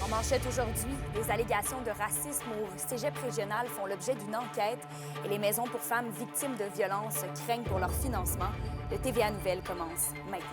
En manchette aujourd'hui, des allégations de racisme au cégep régional font l'objet d'une enquête et les maisons pour femmes victimes de violences craignent pour leur financement. Le TVA Nouvelles commence maintenant.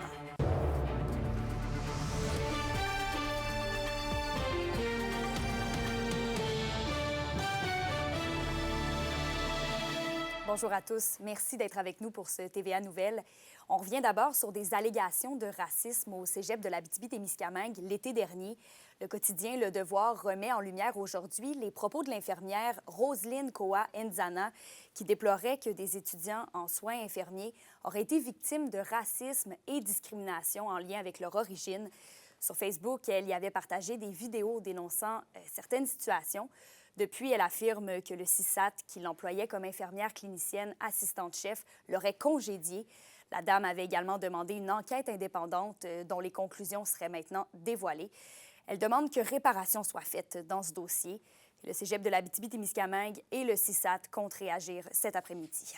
Bonjour à tous. Merci d'être avec nous pour ce TVA Nouvelles. On revient d'abord sur des allégations de racisme au cégep de l'Abitibi-Témiscamingue l'été dernier. Le quotidien Le Devoir remet en lumière aujourd'hui les propos de l'infirmière Roselyne Koa-Nzana qui déplorait que des étudiants en soins infirmiers auraient été victimes de racisme et discrimination en lien avec leur origine. Sur Facebook, elle y avait partagé des vidéos dénonçant certaines situations. Depuis, elle affirme que le CISAT, qui l'employait comme infirmière clinicienne assistante-chef, l'aurait congédiée. La dame avait également demandé une enquête indépendante dont les conclusions seraient maintenant dévoilées. Elle demande que réparation soit faite dans ce dossier. Le cégep de l'Abitibi-Témiscamingue et le CISAT comptent réagir cet après-midi.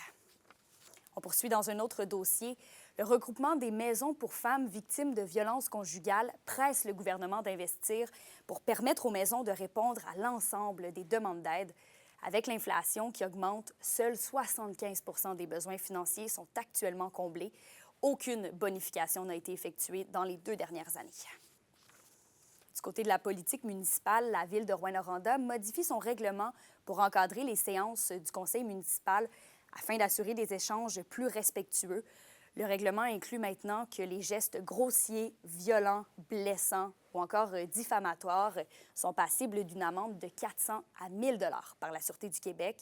On poursuit dans un autre dossier. Le regroupement des maisons pour femmes victimes de violences conjugales presse le gouvernement d'investir pour permettre aux maisons de répondre à l'ensemble des demandes d'aide. Avec l'inflation qui augmente, seuls 75 % des besoins financiers sont actuellement comblés. Aucune bonification n'a été effectuée dans les 2 dernières années. Du côté de la politique municipale, la Ville de Rouyn-Noranda modifie son règlement pour encadrer les séances du conseil municipal afin d'assurer des échanges plus respectueux. Le règlement inclut maintenant que les gestes grossiers, violents, blessants ou encore diffamatoires sont passibles d'une amende de 400 à 1 000 $ par la Sûreté du Québec.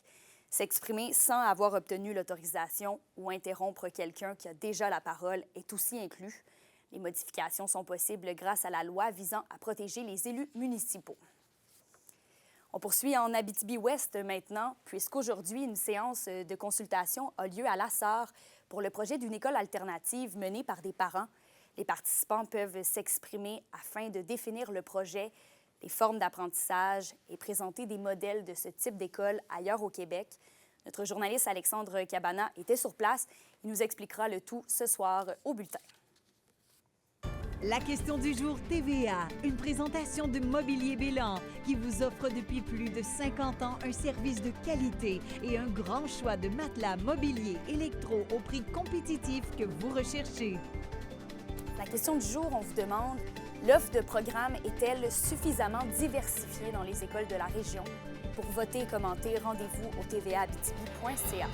S'exprimer sans avoir obtenu l'autorisation ou interrompre quelqu'un qui a déjà la parole est aussi inclus. Les modifications sont possibles grâce à la loi visant à protéger les élus municipaux. On poursuit en Abitibi-Ouest maintenant, puisqu'aujourd'hui, une séance de consultation a lieu à Lassar pour le projet d'une école alternative menée par des parents. Les participants peuvent s'exprimer afin de définir le projet, les formes d'apprentissage et présenter des modèles de ce type d'école ailleurs au Québec. Notre journaliste Alexandre Cabana était sur place. Il nous expliquera le tout ce soir au bulletin. La question du jour TVA, une présentation de Mobilier Bélan qui vous offre depuis plus de 50 ans un service de qualité et un grand choix de matelas mobilier électro au prix compétitif que vous recherchez. La question du jour, on vous demande, l'offre de programme est-elle suffisamment diversifiée dans les écoles de la région? Pour voter et commenter, rendez-vous au tvaabitibi.ca.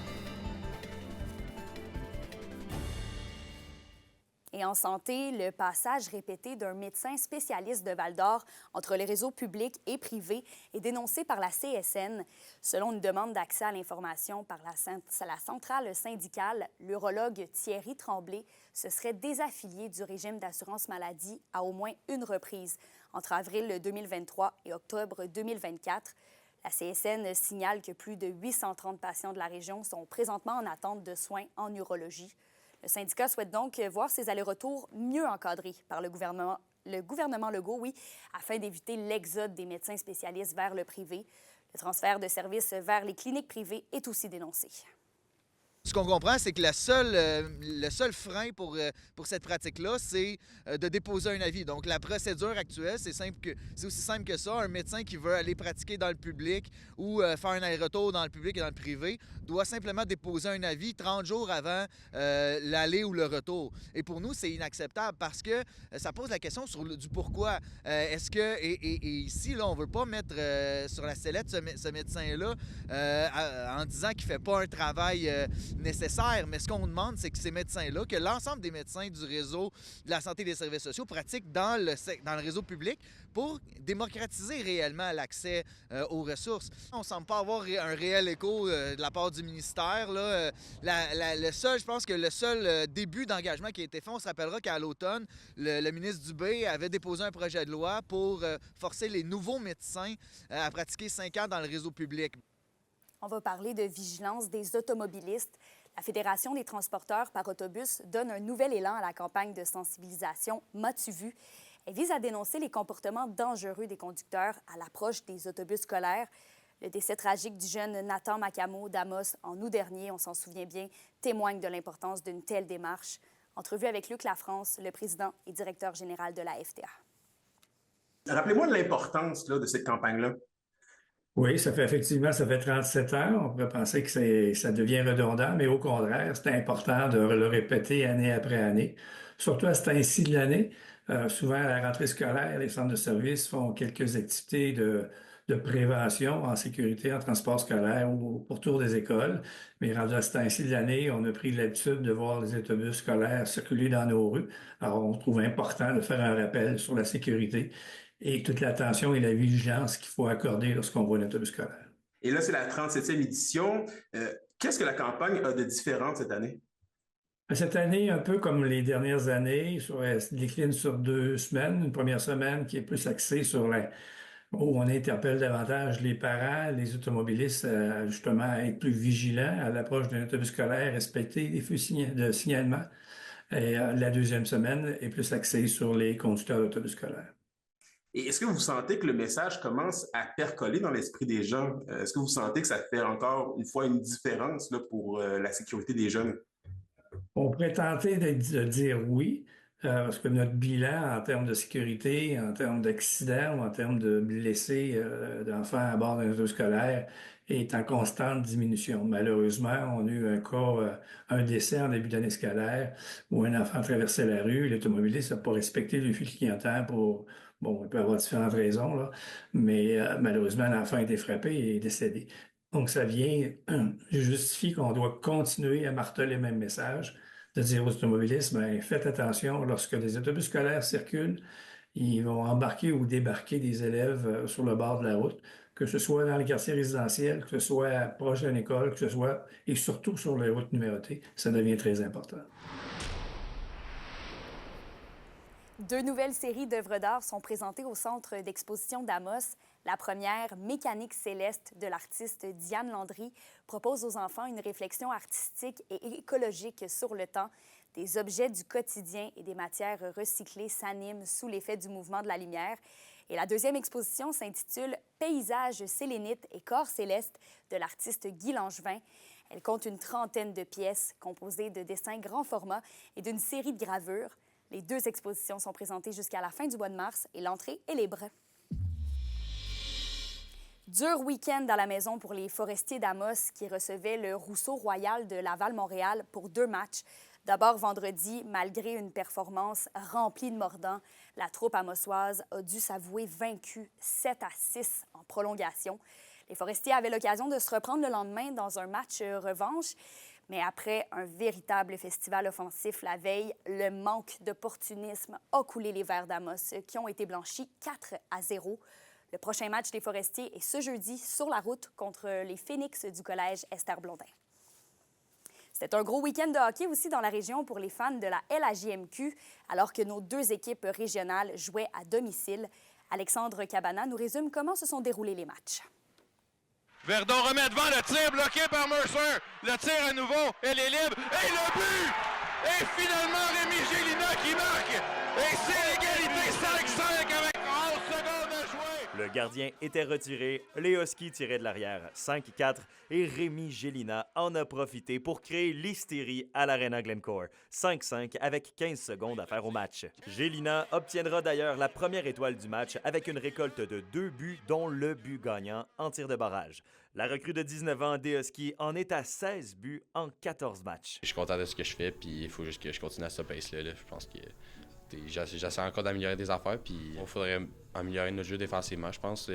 Et en santé, le passage répété d'un médecin spécialiste de Val-d'Or entre les réseaux publics et privés est dénoncé par la CSN. Selon une demande d'accès à l'information par la centrale syndicale, l'urologue Thierry Tremblay se serait désaffilié du régime d'assurance maladie à au moins une reprise, entre avril 2023 et octobre 2024. La CSN signale que plus de 830 patients de la région sont présentement en attente de soins en urologie. Le syndicat souhaite donc voir ces allers-retours mieux encadrés par le gouvernement Legault, afin d'éviter l'exode des médecins spécialistes vers le privé. Le transfert de services vers les cliniques privées est aussi dénoncé. Ce qu'on comprend, c'est que le seul frein pour cette pratique-là, c'est de déposer un avis. Donc, la procédure actuelle, c'est aussi simple que ça. Un médecin qui veut aller pratiquer dans le public ou faire un aller-retour dans le public et dans le privé doit simplement déposer un avis 30 jours avant l'aller ou le retour. Et pour nous, c'est inacceptable parce que ça pose la question du pourquoi. Est-ce que, et ici, là, on ne veut pas mettre sur la sellette ce médecin-là en disant qu'il ne fait pas un travail nécessaire, mais ce qu'on demande, c'est que ces médecins-là, que l'ensemble des médecins du réseau de la santé et des services sociaux pratiquent dans le réseau public pour démocratiser réellement l'accès aux ressources. On ne semble pas avoir un réel écho de la part du ministère. Là. Je pense que le seul début d'engagement qui a été fait, on se rappellera qu'à l'automne, le ministre Dubé avait déposé un projet de loi pour forcer les nouveaux médecins à pratiquer 5 ans dans le réseau public. On va parler de vigilance des automobilistes. La Fédération des transporteurs par autobus donne un nouvel élan à la campagne de sensibilisation M'as-tu vu? Elle vise à dénoncer les comportements dangereux des conducteurs à l'approche des autobus scolaires. Le décès tragique du jeune Nathan Macamo d'Amos en août dernier, on s'en souvient bien, témoigne de l'importance d'une telle démarche. Entrevue avec Luc Lafrance, le président et directeur général de la FTA. Rappelez-moi de l'importance là, de cette campagne-là. Oui, ça fait 37 ans. On pourrait penser que ça devient redondant, mais au contraire, c'est important de le répéter année après année. Surtout à ce temps-ci de l'année. Souvent, à la rentrée scolaire, les centres de services font quelques activités de prévention en sécurité, en transport scolaire ou pourtour des écoles. Mais rendu à ce temps-ci de l'année, on a pris l'habitude de voir les autobus scolaires circuler dans nos rues. Alors, on trouve important de faire un rappel sur la sécurité et toute l'attention et la vigilance qu'il faut accorder lorsqu'on voit un autobus scolaire. Et là, c'est la 37e édition. Qu'est-ce que la campagne a de différent cette année? Cette année, un peu comme les dernières années, elle se décline sur 2 semaines. Une première semaine qui est plus axée où on interpelle davantage les parents, les automobilistes, justement, à être plus vigilants à l'approche d'un autobus scolaire, respecter les feux de signalement. Et la deuxième semaine est plus axée sur les conducteurs d'autobus scolaires. Et est-ce que vous sentez que le message commence à percoler dans l'esprit des gens? Est-ce que vous sentez que ça fait encore une fois une différence là, pour la sécurité des jeunes? On pourrait tenter de dire oui, parce que notre bilan en termes de sécurité, en termes d'accidents ou en termes de blessés d'enfants à bord d'un auto scolaire est en constante diminution. Malheureusement, on a eu un décès en début d'année scolaire où un enfant traversait la rue, l'automobiliste n'a pas respecté le fil clignotants pour... Bon, il peut y avoir différentes raisons, là, mais malheureusement, l'enfant a été frappé et est décédé. Donc, ça vient justifier qu'on doit continuer à marteler le même message, de dire aux automobilistes, ben, faites attention, lorsque des autobus scolaires circulent, ils vont embarquer ou débarquer des élèves sur le bord de la route, que ce soit dans les quartiers résidentiels, que ce soit proche d'une école, que ce soit, et surtout sur les routes numérotées, ça devient très important. 2 nouvelles séries d'œuvres d'art sont présentées au Centre d'exposition d'Amos. La première, Mécanique céleste de l'artiste Diane Landry, propose aux enfants une réflexion artistique et écologique sur le temps. Des objets du quotidien et des matières recyclées s'animent sous l'effet du mouvement de la lumière. Et la deuxième exposition s'intitule Paysages sélénites et corps célestes de l'artiste Guy Langevin. Elle compte une trentaine de pièces composées de dessins grand format et d'une série de gravures. Les 2 expositions sont présentées jusqu'à la fin du mois de mars et l'entrée est libre. Dur week-end à la maison pour les forestiers d'Amos qui recevaient le Rousseau Royal de Laval-Montréal pour 2 matchs. D'abord vendredi, malgré une performance remplie de mordants, la troupe amossoise a dû s'avouer vaincue 7-6 en prolongation. Les forestiers avaient l'occasion de se reprendre le lendemain dans un match revanche. Mais après un véritable festival offensif la veille, le manque d'opportunisme a coulé les Verts d'Amos qui ont été blanchis 4-0. Le prochain match des Forestiers est ce jeudi sur la route contre les Phoenix du collège Esther Blondin. C'était un gros week-end de hockey aussi dans la région pour les fans de la LHJMQ, alors que nos 2 équipes régionales jouaient à domicile. Alexandre Cabana nous résume comment se sont déroulés les matchs. Verdon remet devant le tir bloqué par Mercer. Le tir à nouveau, elle est libre. Et le but! Et finalement, Rémi Gélina qui marque. Et c'est l'égalité 5-5 avec 11 secondes à jouer. Le gardien était retiré, les Huskies tiraient de l'arrière 5-4 et Rémi Gélina en a profité pour créer l'hystérie à l'Arena Glencore. 5-5 avec 15 secondes à faire au match. Gélina obtiendra d'ailleurs la première étoile du match avec une récolte de 2 buts, dont le but gagnant en tir de barrage. La recrue de 19 ans des Huskies en est à 16 buts en 14 matchs. Je suis content de ce que je fais, puis il faut juste que je continue à ce pace-là. Je pense que j'essaie encore d'améliorer des affaires, puis il faudrait améliorer notre jeu défensivement. Je pense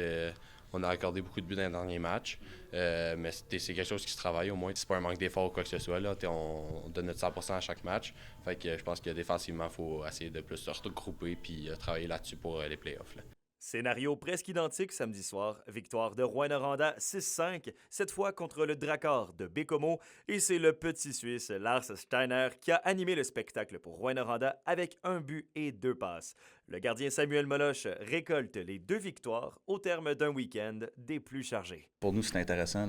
qu'on a accordé beaucoup de buts dans les derniers matchs, mais c'est quelque chose qui se travaille au moins. C'est pas un manque d'effort ou quoi que ce soit. Là. On donne notre 100% à chaque match. Fait que je pense que défensivement, il faut essayer de plus se regrouper puis travailler là-dessus pour les playoffs. Là. Scénario presque identique samedi soir. Victoire de Rouyn-Noranda 6-5, cette fois contre le Drakkar de Bécomo. Et c'est le petit Suisse Lars Steiner qui a animé le spectacle pour Rouyn-Noranda avec 1 but et 2 passes. Le gardien Samuel Moloche récolte les 2 victoires au terme d'un week-end des plus chargés. Pour nous, c'est intéressant.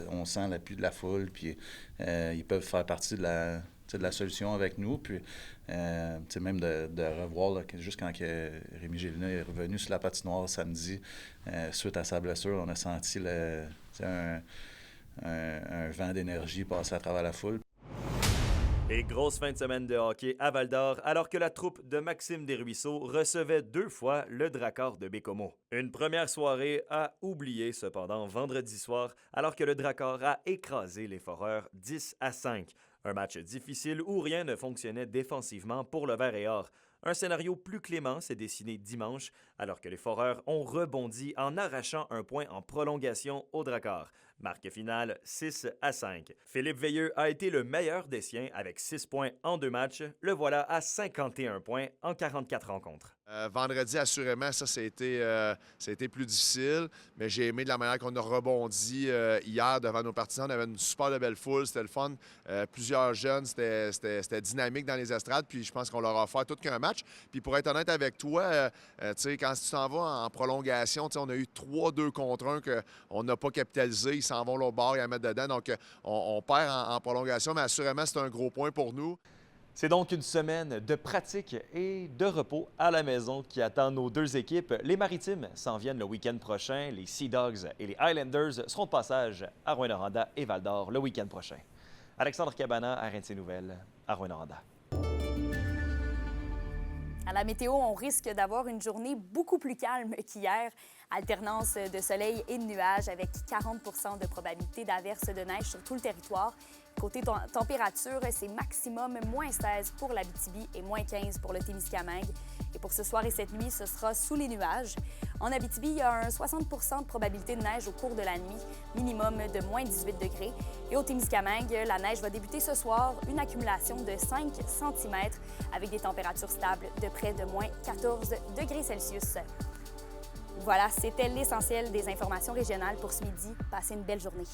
On sent l'appui de la foule, puis ils peuvent faire partie de la solution avec nous. Puis, même de revoir, là, juste quand Rémi Gélina est revenu sur la patinoire samedi, suite à sa blessure, on a senti un vent d'énergie passer à travers la foule. Et grosse fin de semaine de hockey à Val-d'Or, alors que la troupe de Maxime Desruisseaux recevait 2 fois le Drakkar de Bécomo. Une première soirée à oublier cependant vendredi soir, alors que le Drakkar a écrasé les Foreurs 10-5. Un match difficile où rien ne fonctionnait défensivement pour le Vert et Or. Un scénario plus clément s'est dessiné dimanche, alors que les Foreurs ont rebondi en arrachant un point en prolongation au Drakkar. Marque finale 6-5. Philippe Veilleux a été le meilleur des siens avec 6 points en 2 matchs. Le voilà à 51 points en 44 rencontres. Vendredi, assurément, ça a été plus difficile, mais j'ai aimé de la manière qu'on a rebondi hier devant nos partisans. On avait une super de belle foule, c'était le fun. Plusieurs jeunes, c'était dynamique dans les estrades, puis je pense qu'on leur a offert tout qu'un match. Puis pour être honnête avec toi, quand tu t'en vas en prolongation, on a eu 3-2 contre 1 qu'on n'a pas capitalisé. Ils s'en vont l'autre bord et à mettre dedans, donc on perd en prolongation, mais assurément, c'est un gros point pour nous. C'est donc une semaine de pratique et de repos à la maison qui attend nos 2 équipes. Les Maritimes s'en viennent le week-end prochain. Les Sea Dogs et les Highlanders seront de passage à Rouyn-Noranda et Val-d'Or le week-end prochain. Alexandre Cabana, RNC Nouvelles, à Rouyn-Noranda. À la météo, on risque d'avoir une journée beaucoup plus calme qu'hier. Alternance de soleil et de nuages avec 40 de probabilité d'averses de neige sur tout le territoire. Côté température, c'est maximum -16 pour l'Abitibi et -15 pour le Témiscamingue. Et pour ce soir et cette nuit, ce sera sous les nuages. En Abitibi, il y a un 60 de probabilité de neige au cours de la nuit, minimum de -18 degrés. Et au Témiscamingue, la neige va débuter ce soir, une accumulation de 5 cm avec des températures stables de près de -14 degrés Celsius. Voilà, c'était l'essentiel des informations régionales pour ce midi. Passez une belle journée.